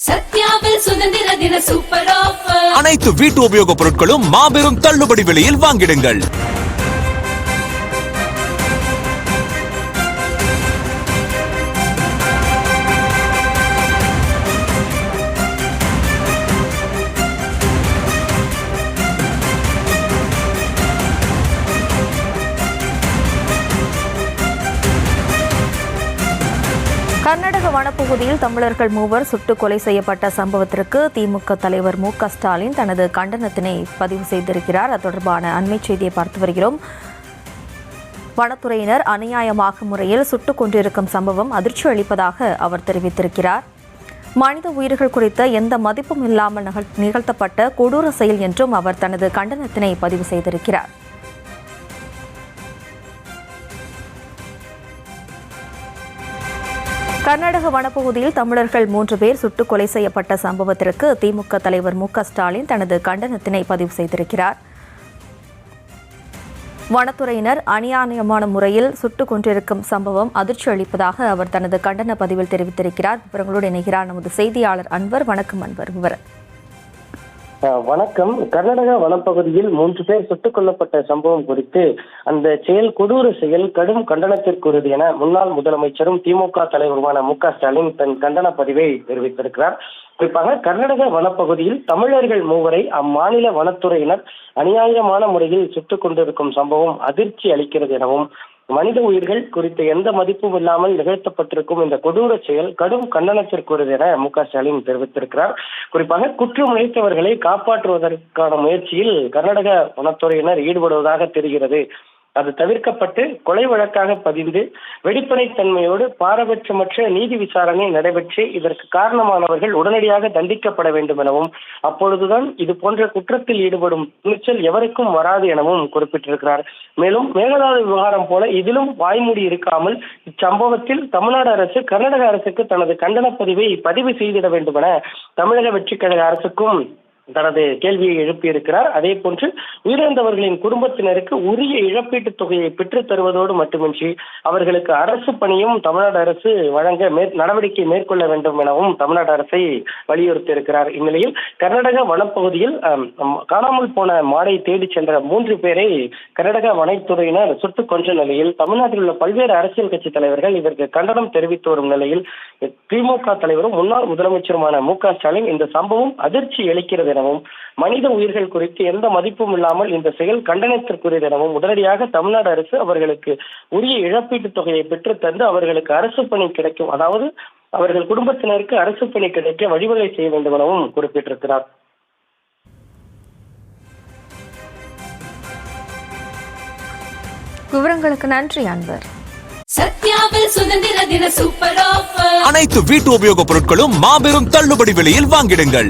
சத்யாவில் சுதந்திர தின super offer. அனைத்து வீட்டு உபயோகப் பொருட்களும் மாபெரும் தள்ளுபடி விலையில் வாங்கிடுங்கள். கர்நாடக வனப்பகுதியில் தமிழர்கள் மூவர் சுட்டுக் கொலை செய்யப்பட்ட சம்பவத்திற்கு திமுக தலைவர் மு.க. ஸ்டாலின் தனது கண்டனத்தினை பதிவு செய்திருக்கிறார். அது தொடர்பான அண்மை செய்தியை பார்த்து வருகிறோம். வனத்துறையினர் அநியாயமாக முறையில் சுட்டுக் கொண்டிருக்கும் சம்பவம் அதிர்ச்சி அளிப்பதாக அவர் தெரிவித்திருக்கிறார். மனித உயிர்கள் குறித்த எந்த மதிப்பும் இல்லாமல் நிகழ்த்தப்பட்ட கொடூர செயல் என்றும் அவர் தனது கண்டனத்தினை பதிவு செய்திருக்கிறார். கர்நாடக வனப்பகுதியில் தமிழர்கள் 3 பேர் சுட்டுக் கொலை செய்யப்பட்ட சம்பவத்திற்கு திமுக தலைவர் மு.க. ஸ்டாலின் தனது கண்டனத்தினை பதிவு செய்திருக்கிறார். வனத்துறையினர் அநியாயமான முறையில் சுட்டுக் கொண்டிருக்கும் சம்பவம் அதிர்ச்சி அளிப்பதாக அவர் தனது கண்டன பதிவில் தெரிவித்திருக்கிறார். விவரங்களோடு இணைகிறார் நமது செய்தியாளர் அன்வர். வணக்கம் அன்வர். விவரம். வணக்கம். கர்நாடக வனப்பகுதியில் 3 பேர் சுட்டுக் கொல்லப்பட்ட சம்பவம் குறித்து அந்த செயல் கொடூர செயல் கடும் கண்டனத்திற்குரியது என முன்னாள் முதலமைச்சரும் திமுக தலைவருமான மு.க. ஸ்டாலின் தன் கண்டன பதிவை தெரிவித்திருக்கிறார். குறிப்பாக கர்நாடக வனப்பகுதியில் தமிழர்கள் மூவரை அம்மாநில வனத்துறையினர் அநியாயமான முறையில் சுட்டுக் கொண்டிருக்கும் சம்பவம் அதிர்ச்சி அளிக்கிறது எனவும் மனித உயிர்கள் குறித்த எந்த மதிப்பும் இல்லாமல் நிகழ்த்தப்பட்டிருக்கும் இந்த கொடூர செயல் கடும் கண்டனத்திற்குரியது என மு.க. ஸ்டாலின் தெரிவித்திருக்கிறார். குறிப்பாக குற்றம் இழைத்தவர்களை காப்பாற்றுவதற்கான முயற்சியில் கர்நாடக வனத்துறையினர் ஈடுபடுவதாக தெரிகிறது. அது தவிர்க்கப்பட்டு கொலை வழக்காக பதிந்து வெளிப்படைத்தன்மையோடு பாரபட்சமற்ற நீதி விசாரணை நடைபெற்று இதற்கு காரணமானவர்கள் உடனடியாக தண்டிக்கப்பட வேண்டும் எனவும் அப்பொழுதுதான் இது போன்ற குற்றத்தில் ஈடுபடும் துணிச்சல் எவருக்கும் வராது எனவும் குறிப்பிட்டிருக்கிறார். மேலும் மேகதாது விவகாரம் போல இதிலும் வாய்மூடி இருக்காமல் இச்சம்பவத்தில் தமிழ்நாடு அரசு கர்நாடக அரசுக்கு தனது கண்டன பதிவை பதிவு செய்திட வேண்டும் என தமிழக வெற்றிக் கழக அரசுக்கும் தனது கேள்வியை எழுப்பியிருக்கிறார். அதே போன்று உயிரிழந்தவர்களின் குடும்பத்தினருக்கு உரிய இழப்பீட்டுத் தொகையை பெற்றுத் தருவதோடு மட்டுமின்றி அவர்களுக்கு அரசு பணியும் தமிழ்நாடு அரசு வழங்க நடவடிக்கை மேற்கொள்ள வேண்டும் எனவும் தமிழ்நாடு அரசை வலியுறுத்தி இருக்கிறார். இந்நிலையில் கர்நாடக வனப்பகுதியில் காணாமல் போன மாடை தேடி சென்ற 3 பேரை கர்நாடக வனத்துறையினர் சுட்டுக் கொன்ற நிலையில் தமிழ்நாட்டில் உள்ள பல்வேறு அரசியல் கட்சி தலைவர்கள் இதற்கு கண்டனம் தெரிவித்து வரும் நிலையில் திமுக தலைவரும் முன்னாள் முதலமைச்சருமான மு.க. ஸ்டாலின் இந்த சம்பவம் அதிர்ச்சி அளிக்கிறது எனவும் மனித உயிர்கள் குறித்து எந்த மதிப்பும் இல்லாமல் இந்த செயல் கண்டனத்திற்குரியது எனவும் உடனடியாக தமிழ்நாடு அரசு அவர்களுக்கு உரிய இழப்பீட்டுத் தொகையை பெற்று தந்து அவர்களுக்கு அரசு பணி கிடைக்கும், அதாவது அவர்கள் குடும்பத்தினருக்கு அரசு பணி கிடைக்க வழிவகை செய்ய வேண்டும் எனவும் குறிப்பிட்டிருக்கிறார். விவரங்களுக்கு நன்றி அன்வர். சத்யாவில் சுதந்திர தின சூப்பர் ஆஃபர். அனைத்து வீட்டு உபயோகப் பொருட்களும் மாபெரும் தள்ளுபடி விலையில் வாங்கிடுங்கள்.